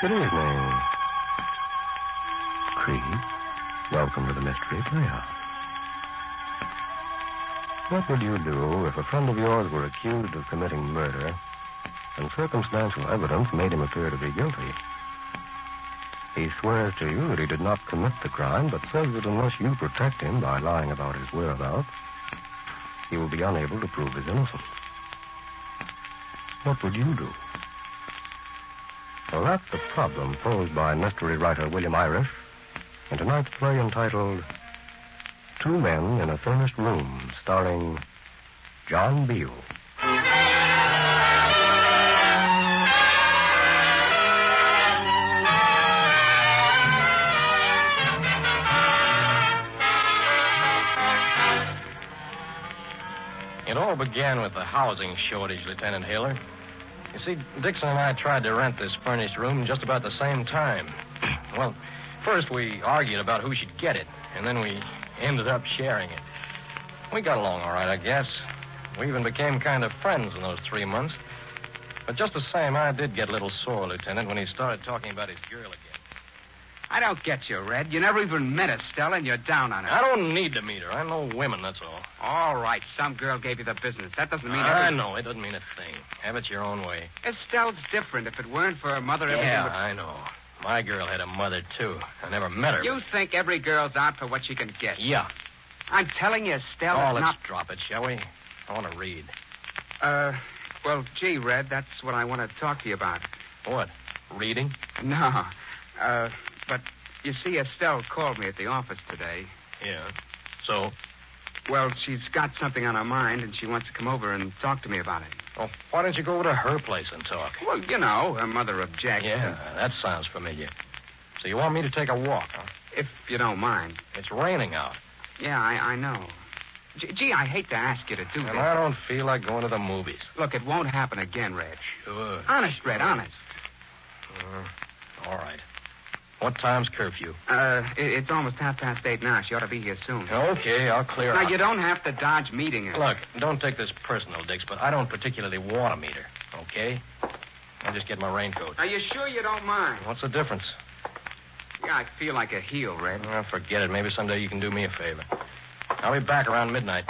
Good evening. Creed, welcome to the Mystery Playhouse. What would you do if a friend of yours were accused of committing murder and circumstantial evidence made him appear to be guilty? He swears to you that he did not commit the crime, but says that unless you protect him by lying about his whereabouts, he will be unable to prove his innocence. What would you do? Well, that's the problem posed by mystery writer William Irish in tonight's play entitled Two Men in a Furnished Room, starring John Beale. It all began with the housing shortage, Lieutenant Haler. You see, Dixon and I tried to rent this furnished room just about the same time. Well, first we argued about who should get it, and then we ended up sharing it. We got along all right, I guess. We even became kind of friends in those 3 months. But just the same, I did get a little sore, Lieutenant, when he started talking about his girl again. I don't get you, Red. You never even met Estelle, and you're down on her. I don't need to meet her. I know women, that's all. All right, some girl gave you the business. That doesn't mean I know. It doesn't mean a thing. Have it your own way. Estelle's different. If it weren't for her mother, everything would... I know. My girl had a mother, too. I never met her. You think every girl's out for what she can get? Yeah. I'm telling you, Estelle is let's drop it, shall we? I want to read. Well, gee, Red, that's what I want to talk to you about. What? Reading? No. But... You see, Estelle called me at the office today. Yeah. So? Well, she's got something on her mind, and she wants to come over and talk to me about it. Well, why don't you go over to her place and talk? Well, you know, her mother objects. Yeah, that sounds familiar. So you want me to take a walk, huh? If you don't mind. It's raining out. Yeah, I know. Gee, I hate to ask you to do this. And I don't feel like going to the movies. Look, it won't happen again, Red. Sure. Honest, Red, honest. All right. What time's curfew? It's almost 8:30 now. She ought to be here soon. Okay, I'll clear out. out. Now, you don't have to dodge meeting her. Look, don't take this personal, Dix, but I don't particularly want to meet her, okay? I'll just get my raincoat. Are you sure you don't mind? What's the difference? Yeah, I feel like a heel, Red. Well, forget it. Maybe someday you can do me a favor. I'll be back around midnight.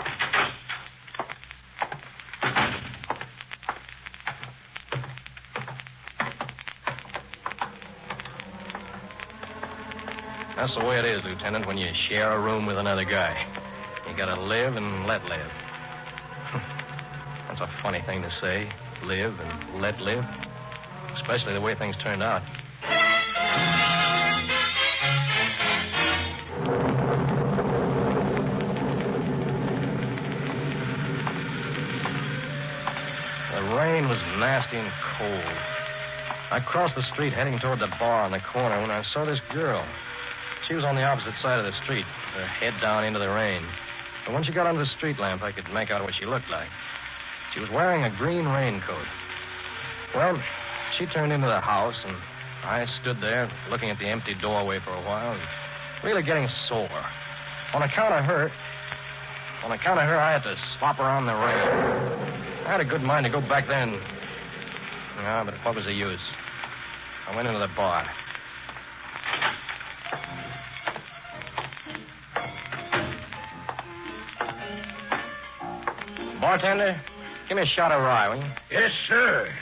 That's the way it is, Lieutenant, when you share a room with another guy. You gotta live and let live. That's a funny thing to say, live and let live. Especially the way things turned out. The rain was nasty and cold. I crossed the street heading toward the bar on the corner when I saw this girl. She was on the opposite side of the street, her head down into the rain. But when she got under the street lamp, I could make out what she looked like. She was wearing a green raincoat. Well, she turned into the house, and I stood there looking at the empty doorway for a while and really getting sore. On account of her, I had to slop her on the rail. I had a good mind to go back there and... No, but what was the use? I went into the bar. Bartender, give me a shot of rye, will you? Yes, sir.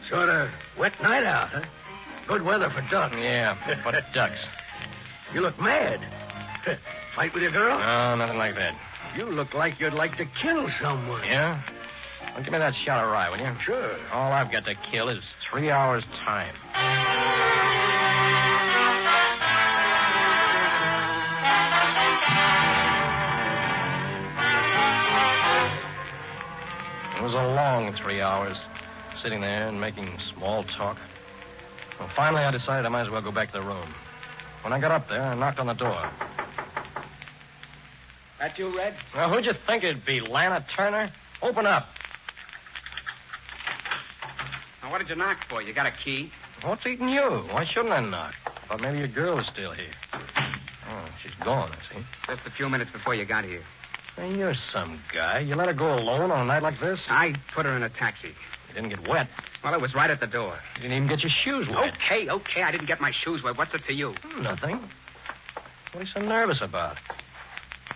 Sort of wet night out, huh? Good weather for ducks. Yeah, but ducks. You look mad. Fight with your girl? No, nothing like that. You look like you'd like to kill someone. Yeah? Well, give me that shot of rye, will you? Sure. All I've got to kill is 3 hours' time. It was a long 3 hours, sitting there and making small talk. Well, finally, I decided I might as well go back to the room. When I got up there, I knocked on the door. That you, Red? Well, who'd you think it'd be, Lana Turner? Open up. Now, what did you knock for? You got a key? What's eating you? Why shouldn't I knock? Thought maybe your girl was still here. Oh, she's gone, I see. Just a few minutes before you got here. Hey, you're some guy. You let her go alone on a night like this? I put her in a taxi. You didn't get wet. Well, it was right at the door. You didn't even get your shoes wet. Okay. I didn't get my shoes wet. What's it to you? Nothing. What are you so nervous about?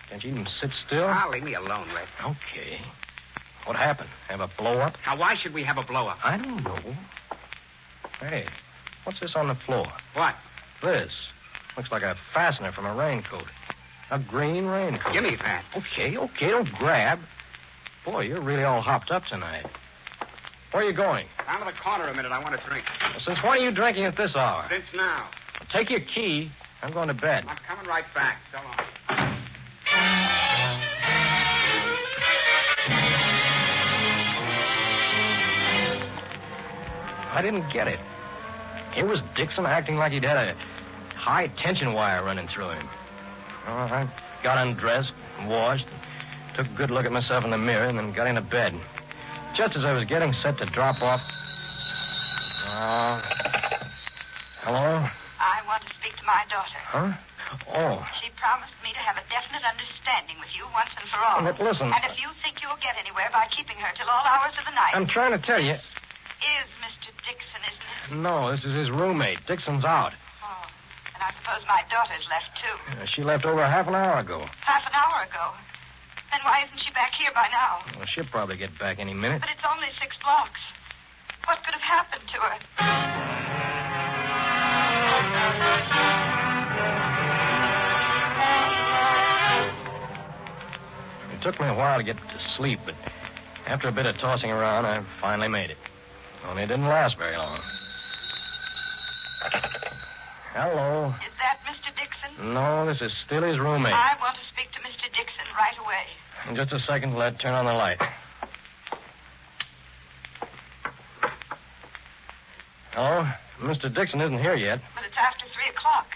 Can't you even sit still? Leave me alone, Red. Okay. What happened? Have a blow-up? Now, why should we have a blow-up? I don't know. Hey, what's this on the floor? What? This. Looks like a fastener from a raincoat. A green raincoat. Give me that. Okay, don't grab. Boy, you're really all hopped up tonight. Where are you going? Down to the corner a minute. I want a drink. Well, since when are you drinking at this hour? Since now. Well, take your key. I'm going to bed. I'm coming right back. So long. I didn't get it. Here was Dixon acting like he'd had a high-tension wire running through him. Well, I got undressed and washed, took a good look at myself in the mirror, and then got into bed. Just as I was getting set to drop off... hello? I want to speak to my daughter. Huh? Oh. She promised me to have a definite understanding with you once and for all. But listen... And if you think you'll get anywhere by keeping her till all hours of the night... I'm trying to tell you... Is Mr. Dixon, isn't it? No, this is his roommate. Dixon's out. Oh, and I suppose my daughter's left, too. She left over half an hour ago. Half an hour ago? Then why isn't she back here by now? Well, she'll probably get back any minute. But it's only 6 blocks. What could have happened to her? It took me a while to get to sleep, but after a bit of tossing around, I finally made it. Only it didn't last very long. Hello. Is that Mr. Dixon? No, this is still his roommate. I want to speak to Mr. Dixon right away. In just a second, Led, turn on the light. Hello? Mr. Dixon isn't here yet. But it's after 3 o'clock.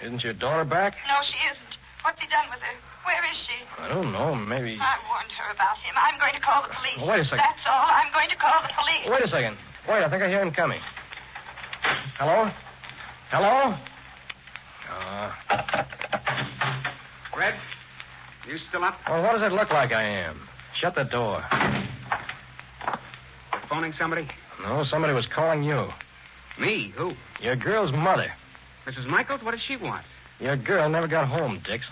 Isn't your daughter back? No, she isn't. What's he done with her? Where is she? I don't know. Maybe... I warned her about him. I'm going to call the police. Wait a second. That's all. I'm going to call the police. Wait a second. Wait, I think I hear him coming. Hello? Hello? Red, you still up? Well, what does it look like I am? Shut the door. Phoning somebody? No, somebody was calling you. Me? Who? Your girl's mother. Mrs. Michaels? What does she want? Your girl never got home, Dix.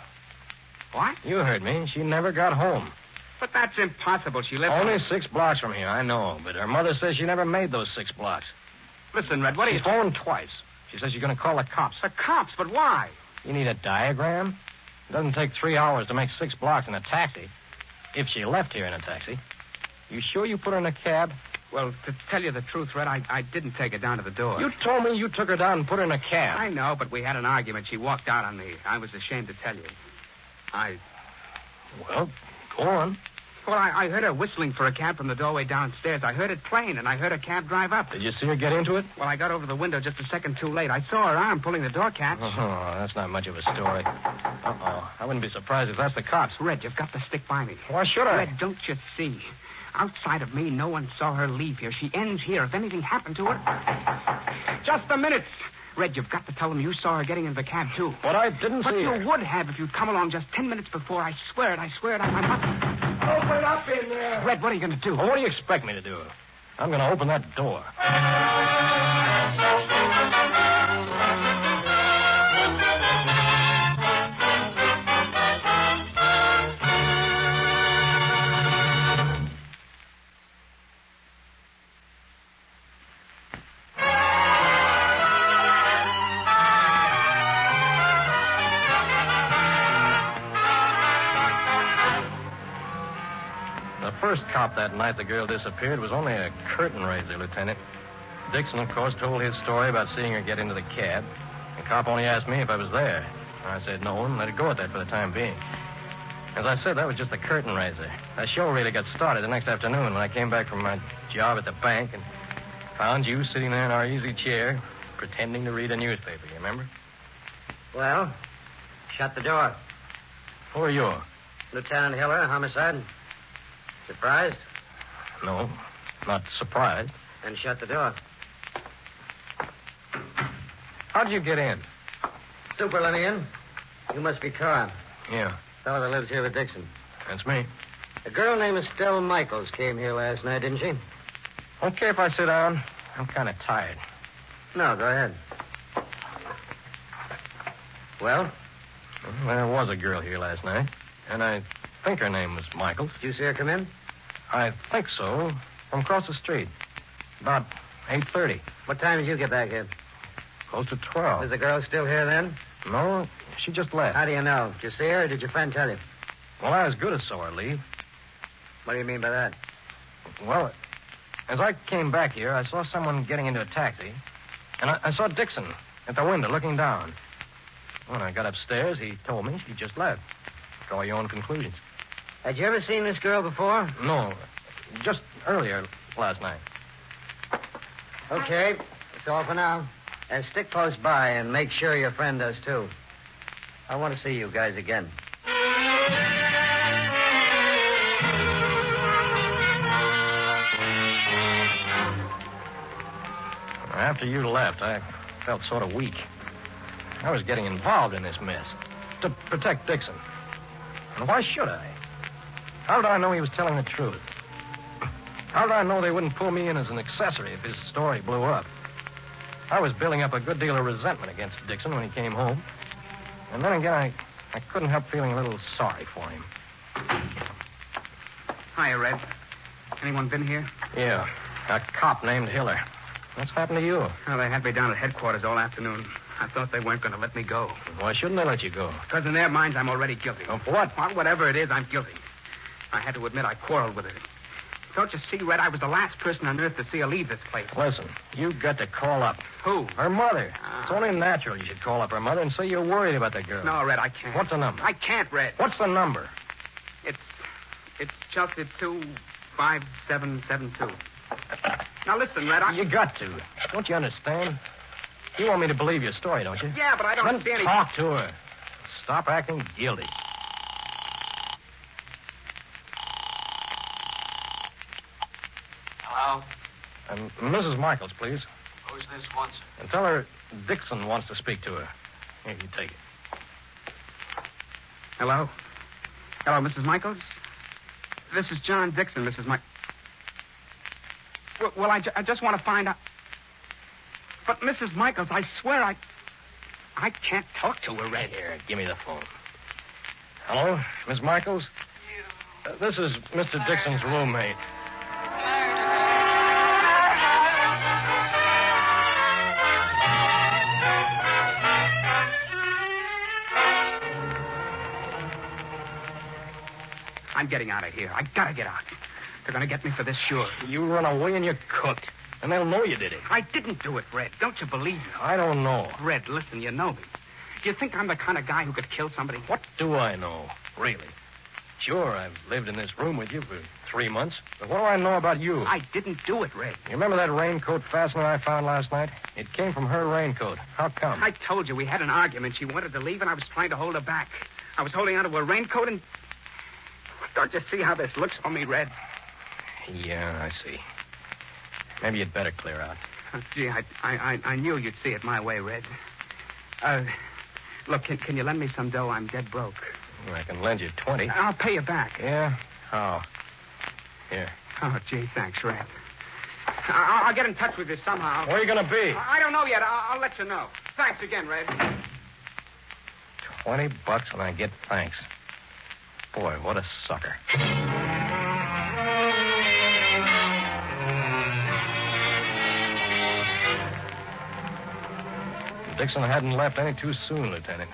What? You heard me. She never got home. But that's impossible. She lives... Only 6 blocks from here, I know. But her mother says she never made those 6 blocks. Listen, Red, what are She you... phoned twice. She says you're going to call the cops. The cops? But why? You need a diagram? It doesn't take 3 hours to make 6 blocks in a taxi. If she left here in a taxi. You sure you put her in a cab? Well, to tell you the truth, Red, I didn't take her down to the door. You told me you took her down and put her in a cab. I know, but we had an argument. She walked out on me. I was ashamed to tell you. Well, go on. Well, I heard her whistling for a cab from the doorway downstairs. I heard it plain, and I heard a cab drive up. Did you see her get into it? Well, I got over the window just a second too late. I saw her arm pulling the door catch. Oh, that's not much of a story. Uh-oh. I wouldn't be surprised if that's the cops. Red, you've got to stick by me. Why should I? Red, don't you see? Outside of me, no one saw her leave here. She ends here. If anything happened to her... Just a minute. Red, you've got to tell them you saw her getting into the cab, too. But I didn't see her. But you would have if you'd come along just 10 minutes before. I swear it. I'm not... Open up in there. Red, what are you going to do? Well, what do you expect me to do? I'm going to open that door. The first cop that night the girl disappeared was only a curtain raiser, Lieutenant. Dixon, of course, told his story about seeing her get into the cab. The cop only asked me if I was there. I said no and let it go at that for the time being. As I said, that was just a curtain raiser. That show really got started the next afternoon when I came back from my job at the bank and found you sitting there in our easy chair pretending to read a newspaper. You remember? Well, shut the door. Who are you? Lieutenant Hiller, homicide. Surprised? No, not surprised. Then shut the door. How'd you get in? Super, let me in. You must be Carr. Yeah, Fellow that lives here with Dixon. that's me. A girl named Estelle Michaels came here last night, didn't she? Okay if I sit down? I'm kind of tired. No, go ahead. Well, There was a girl here last night, and I think her name was Michaels. did you see her come in? I think so. From across the street. About 8:30. What time did you get back here? Close to 12. Was the girl still here then? No, she just left. How do you know? Did you see her or did your friend tell you? Well, I as good as saw her leave. What do you mean by that? Well, as I came back here, I saw someone getting into a taxi, and I saw Dixon at the window looking down. When I got upstairs, he told me she just left. Draw your own conclusions. Had you ever seen this girl before? No, just earlier last night. Okay, that's all for now. And stick close by and make sure your friend does, too. I want to see you guys again. After you left, I felt sort of weak. I was getting involved in this mess to protect Dixon. And why should I? How did I know he was telling the truth? How did I know they wouldn't pull me in as an accessory if his story blew up? I was building up a good deal of resentment against Dixon when he came home. And then again, I couldn't help feeling a little sorry for him. Hiya, Red. Anyone been here? Yeah, a cop named Hiller. What's happened to you? Well, they had me down at headquarters all afternoon. I thought they weren't going to let me go. Why shouldn't they let you go? Because in their minds, I'm already guilty. Oh, for what? Well, whatever it is, I'm guilty. I had to admit I quarreled with her. Don't you see, Red, I was the last person on earth to see her leave this place. Listen, you've got to call up. Who? Her mother. It's only natural you should call up her mother and say you're worried about the girl. No, Red, I can't. What's the number? I can't, Red. What's the number? It's Chelsea 25772. Now, listen, Red, You got to. Don't you understand? You want me to believe your story, don't you? Yeah, but I don't Then see any... talk to her. Stop acting guilty. Hello? Mrs. Michaels, please. Who's this once? And tell her Dixon wants to speak to her. Here, you take it. Hello? Hello, Mrs. Michaels? This is John Dixon, Mrs. Michaels. Well, I just want to find out... But, Mrs. Michaels, I swear I can't talk to her, Red. Here, give me the phone. Hello, Miss Michaels? This is Mr. Dixon's roommate. I'm getting out of here. I gotta get out. They're gonna get me for this, sure. You run away and you're cooked. And they'll know you did it. I didn't do it, Red. Don't you believe me? I don't know. Red, listen, you know me. Do you think I'm the kind of guy who could kill somebody? What do I know, really? Sure, I've lived in this room with you for 3 months. But what do I know about you? I didn't do it, Red. You remember that raincoat fastener I found last night? It came from her raincoat. How come? I told you we had an argument. She wanted to leave, and I was trying to hold her back. I was holding onto her raincoat, and... Don't you see how this looks for me, Red? Yeah, I see. Maybe you'd better clear out. Oh, gee, I knew you'd see it my way, Red. Look, can you lend me some dough? I'm dead broke. I can lend you 20. I'll pay you back. Yeah? How? Here. Oh, gee, thanks, Red. I'll get in touch with you somehow. Where are you going to be? I don't know yet. I'll let you know. Thanks again, Red. $20 and I get thanks. Boy, what a sucker. Dixon hadn't left any too soon, Lieutenant.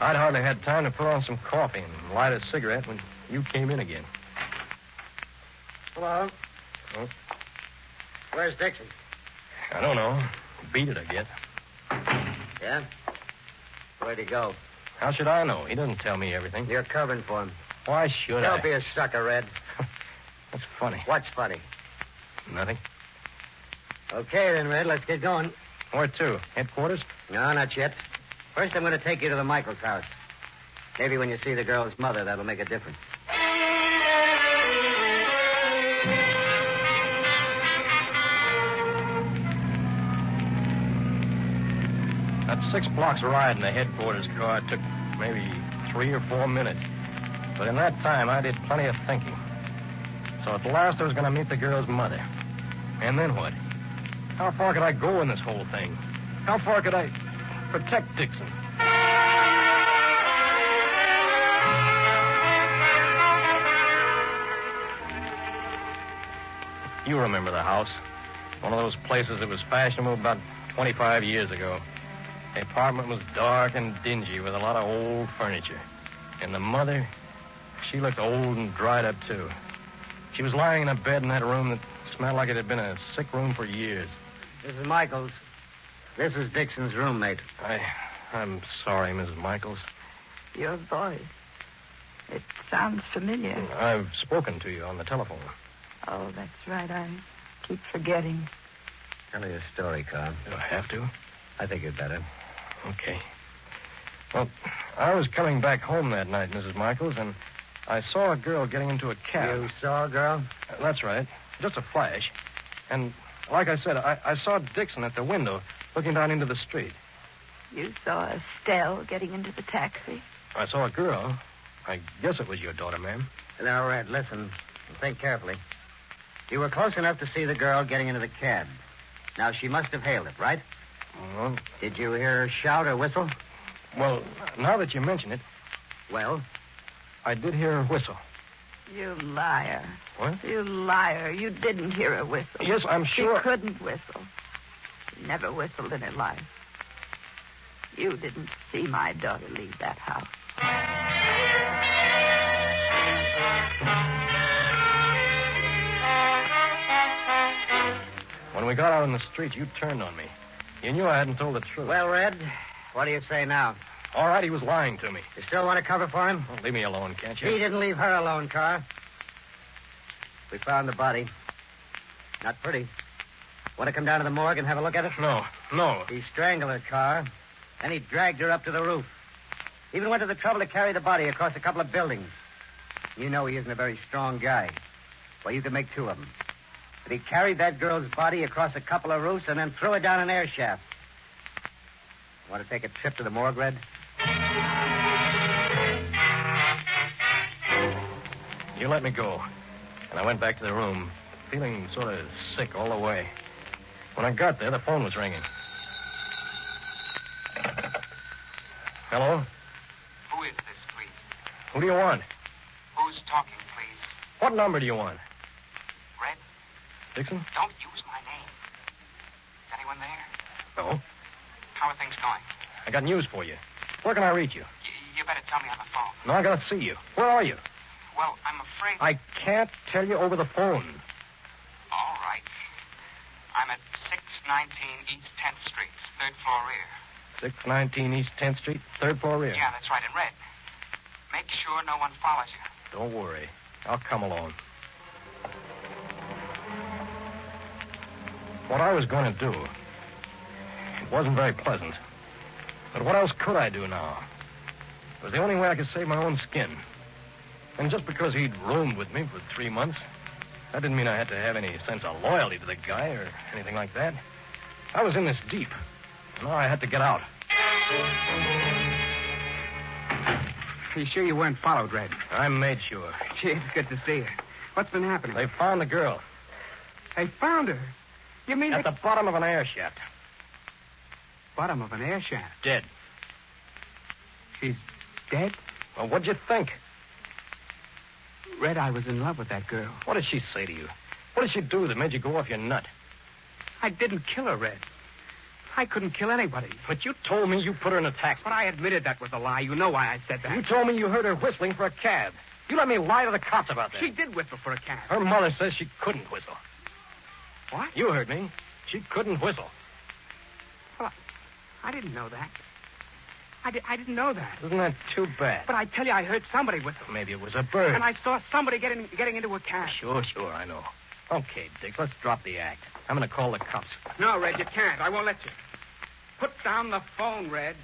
I'd hardly had time to put on some coffee and light a cigarette when you came in again. Hello? Oh, Where's Dixon? I don't know. Beat it, I guess. Yeah? Where'd he go? How should I know? He doesn't tell me everything. You're covering for him. Why should I? Don't be a sucker, Red. That's funny. What's funny? Nothing. Okay, then, Red, let's get going. Where to? Headquarters? No, not yet. First, I'm going to take you to the Michaels house. Maybe when you see the girl's mother, that'll make a difference. That 6 blocks ride in the headquarters car took maybe 3 or 4 minutes. But in that time, I did plenty of thinking. So at last I was going to meet the girl's mother. And then what? How far could I go in this whole thing? How far could I protect Dixon? You remember the house. One of those places that was fashionable about 25 years ago. The apartment was dark and dingy with a lot of old furniture. And the mother, she looked old and dried up, too. She was lying in a bed in that room that smelled like it had been a sick room for years. Mrs. Michaels, this is Dixon's roommate. I'm sorry, Mrs. Michaels. Your voice. It sounds familiar. I've spoken to you on the telephone. Oh, that's right. I keep forgetting. Tell me a story, Carl. Do I have to? I think you'd better. Okay. Well, I was coming back home that night, Mrs. Michaels, and I saw a girl getting into a cab. You saw a girl? That's right. Just a flash. And like I said, I saw Dixon at the window looking down into the street. You saw Estelle getting into the taxi? I saw a girl. I guess it was your daughter, ma'am. Now, Red, listen. Think carefully. You were close enough to see the girl getting into the cab. Now, she must have hailed it, right? Well, Did you hear her shout or whistle? well, now that you mention it, Well, I did hear her whistle. You liar. What? You liar. You didn't hear a whistle. Yes, I'm sure. She couldn't whistle. She never whistled in her life. You didn't see my daughter leave that house. When we got out on the street, you turned on me. You knew I hadn't told the truth. well, Red, what do you say now? All right, he was lying to me. You still want to cover for him? Well, leave me alone, can't you? He didn't leave her alone, Carl. We found the body. Not pretty. Want to come down to the morgue and have a look at it? No. He strangled her, Carl. Then he dragged her up to the roof. Even went to the trouble to carry the body across a couple of buildings. You know he isn't a very strong guy. Well, you could make two of them. But he carried that girl's body across a couple of roofs and then threw her down an air shaft. Want to take a trip to the morgue, Red? You let me go. And I went back to the room, feeling sort of sick all the way. When I got there, the phone was ringing. Hello? Who is this, please? Who do you want? Who's talking, please? What number do you want? Red, Dixon? don't use my name. Is anyone there? No. How are things going? I got news for you. Where can I reach you? You better tell me on the phone. No, I gotta see you. Where are you? Well, I'm afraid... I can't tell you over the phone. All right. I'm at 619 East 10th Street, third floor rear. 619 East 10th Street, third floor rear. Yeah, that's right, in red. Make sure no one follows you. Don't worry. I'll come along. What I was going to do, it wasn't very pleasant. But what else could I do now? It was the only way I could save my own skin. And just because he'd roomed with me for 3 months, that didn't mean I had to have any sense of loyalty to the guy or anything like that. I was in this deep. Now I had to get out. Are you sure you weren't followed, Red? I made sure. Gee, it's good to see her. What's been happening? They found the girl They found her. You mean at the bottom of an air shaft. bottom of an air shaft? Dead. She's dead? Well, what'd you think? Red, I was in love with that girl. What did she say to you? What did she do that made you go off your nut? I didn't kill her, Red. I couldn't kill anybody. But you told me you put her in a taxi. But I admitted that was a lie. You know why I said that. You told me you heard her whistling for a cab. You let me lie to the cops about that. She did whistle for a cab. Her mother says she couldn't whistle. What? You heard me. She couldn't whistle. Well, I didn't know that. I didn't know that. Isn't that too bad? But I tell you, I heard somebody whistle. Maybe it was a bird. And I saw somebody getting into a cab. Sure, I know. Okay, Dick, let's drop the act. I'm going to call the cops. No, Red, you can't. I won't let you. Put down the phone, Red.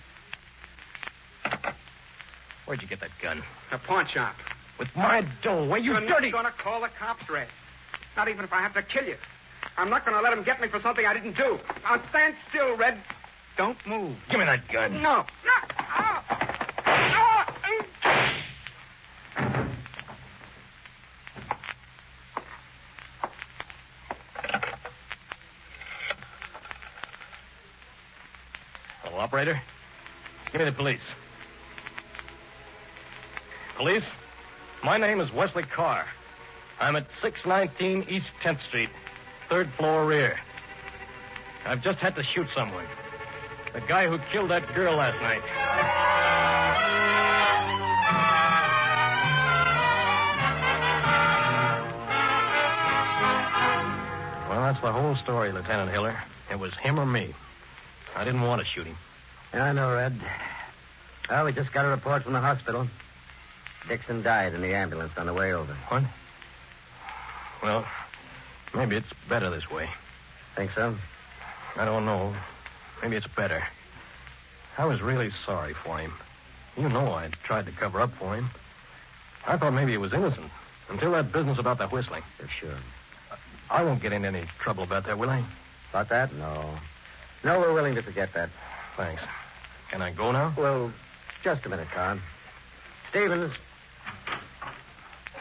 Where'd you get that gun? A pawn shop. With my dough. Where you You're dirty... not going to call the cops, Red. Not even if I have to kill you. I'm not going to let them get me for something I didn't do. Now stand still, Red. Don't move. Give me that gun. No. Oh. Operator, give me the police. Police, my name is Wesley Carr. I'm at 619 East 10th Street, 3rd floor rear. I've just had to shoot someone. The guy who killed that girl last night. Well, that's the whole story, Lieutenant Hiller. It was him or me. I didn't want to shoot him. I know, Red. Well, we just got a report from the hospital. Dixon died in the ambulance on the way over. What? Well, maybe it's better this way. Think so? I don't know. Maybe it's better. I was really sorry for him. You know I tried to cover up for him. I thought maybe he was innocent until that business about the whistling. You're sure? I won't get into any trouble about that, will I? About that? No. No, we're willing to forget that. Thanks. Can I go now? Well, just a minute, Carl. Stevens.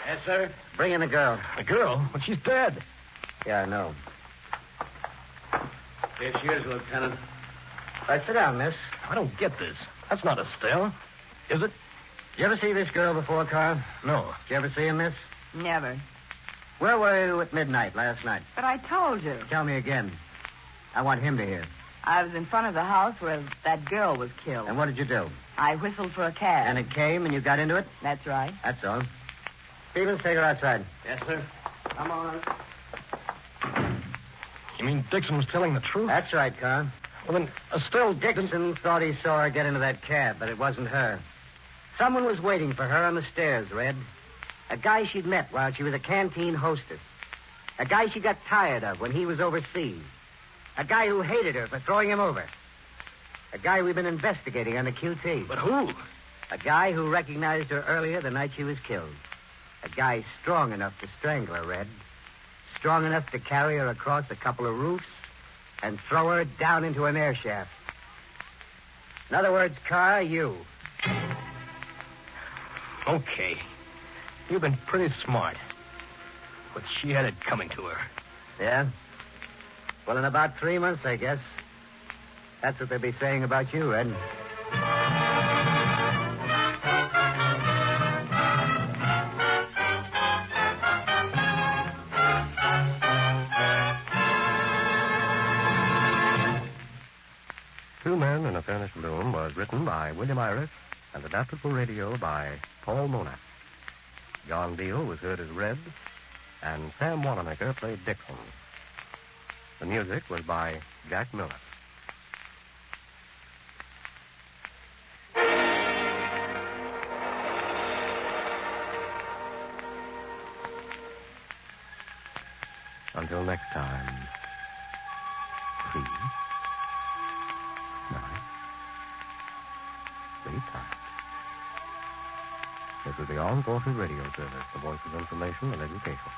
Yes, sir? Bring in the girl. The girl? But she's dead. Yeah, I know. Here she is, Lieutenant. All right, sit down, miss. I don't get this. That's not Estelle. Is it? Did you ever see this girl before, Carl? No. Did you ever see her, miss? Never. Where were you at midnight last night? But I told you. Tell me again. I want him to hear. I was in front of the house where that girl was killed. And what did you do? I whistled for a cab. And it came and you got into it? That's right. That's all. Stevens, take her outside. Yes, sir? Come on. You mean Dixon was telling the truth? That's right, Carl. Well, then Estelle Dixon thought he saw her get into that cab, but it wasn't her. Someone was waiting for her on the stairs, Red. A guy she'd met while she was a canteen hostess. A guy she got tired of when he was overseas. A guy who hated her for throwing him over. A guy we've been investigating on the QT. But who? A guy who recognized her earlier the night she was killed. A guy strong enough to strangle her, Red. Strong enough to carry her across a couple of roofs and throw her down into an air shaft. In other words, Carr, you. Okay. You've been pretty smart. But she had it coming to her. Yeah? Well, in about 3 months, I guess. That's what they'll be saying about you, Red. Two Men in a Furnished Room was written by William Iris and adapted for radio by Paul Mona. John Beale was heard as Red, and Sam Wanamaker played Dixon. The music was by Jack Miller. Until next time, please, night, sleep tight. This is the Armed Forces Radio Service, the voice of information and education.